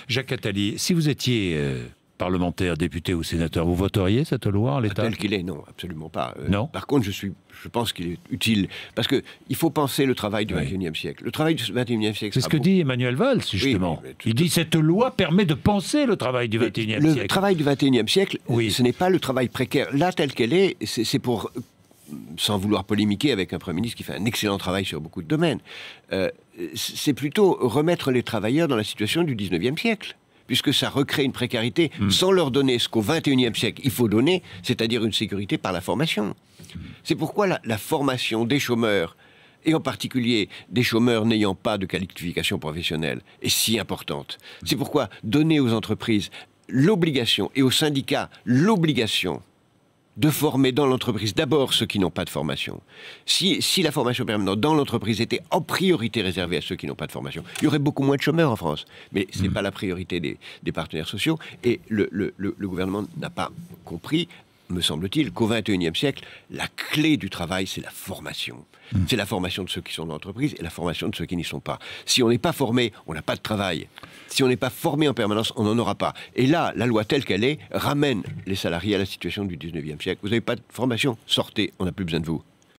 Jacques Attali, si vous étiez parlementaire, député ou sénateur, vous voteriez cette loi en l'état? Tel qu'il est, non, absolument pas. Non. Par contre, je pense qu'il est utile, parce qu'il faut penser le travail du XXIe siècle. Le travail du XXIe siècle... C'est ce que dit Emmanuel Valls, justement. Oui, il dit cette loi permet de penser le travail du XXIe siècle. Le travail du XXIe siècle, ce n'est pas le travail précaire. Là, tel qu'elle est, c'est pour... sans vouloir polémiquer avec un Premier ministre qui fait un excellent travail sur beaucoup de domaines, c'est plutôt remettre les travailleurs dans la situation du XIXe siècle, puisque ça recrée une précarité sans leur donner ce qu'au XXIe siècle il faut donner, c'est-à-dire une sécurité par la formation. C'est pourquoi la formation des chômeurs, et en particulier des chômeurs n'ayant pas de qualification professionnelle, est si importante. C'est pourquoi donner aux entreprises l'obligation, et aux syndicats l'obligation, de former dans l'entreprise d'abord ceux qui n'ont pas de formation. Si la formation permanente dans l'entreprise était en priorité réservée à ceux qui n'ont pas de formation, il y aurait beaucoup moins de chômeurs en France. Mais ce n'est pas la priorité des partenaires sociaux. Et le gouvernement n'a pas compris, me semble-t-il, qu'au XXIe siècle, la clé du travail, c'est la formation. C'est la formation de ceux qui sont dans l'entreprise et la formation de ceux qui n'y sont pas. Si on n'est pas formé, on n'a pas de travail. Si on n'est pas formé en permanence, on n'en aura pas. Et là, la loi telle qu'elle est ramène les salariés à la situation du XIXe siècle. Vous n'avez pas de formation, sortez, on n'a plus besoin de vous.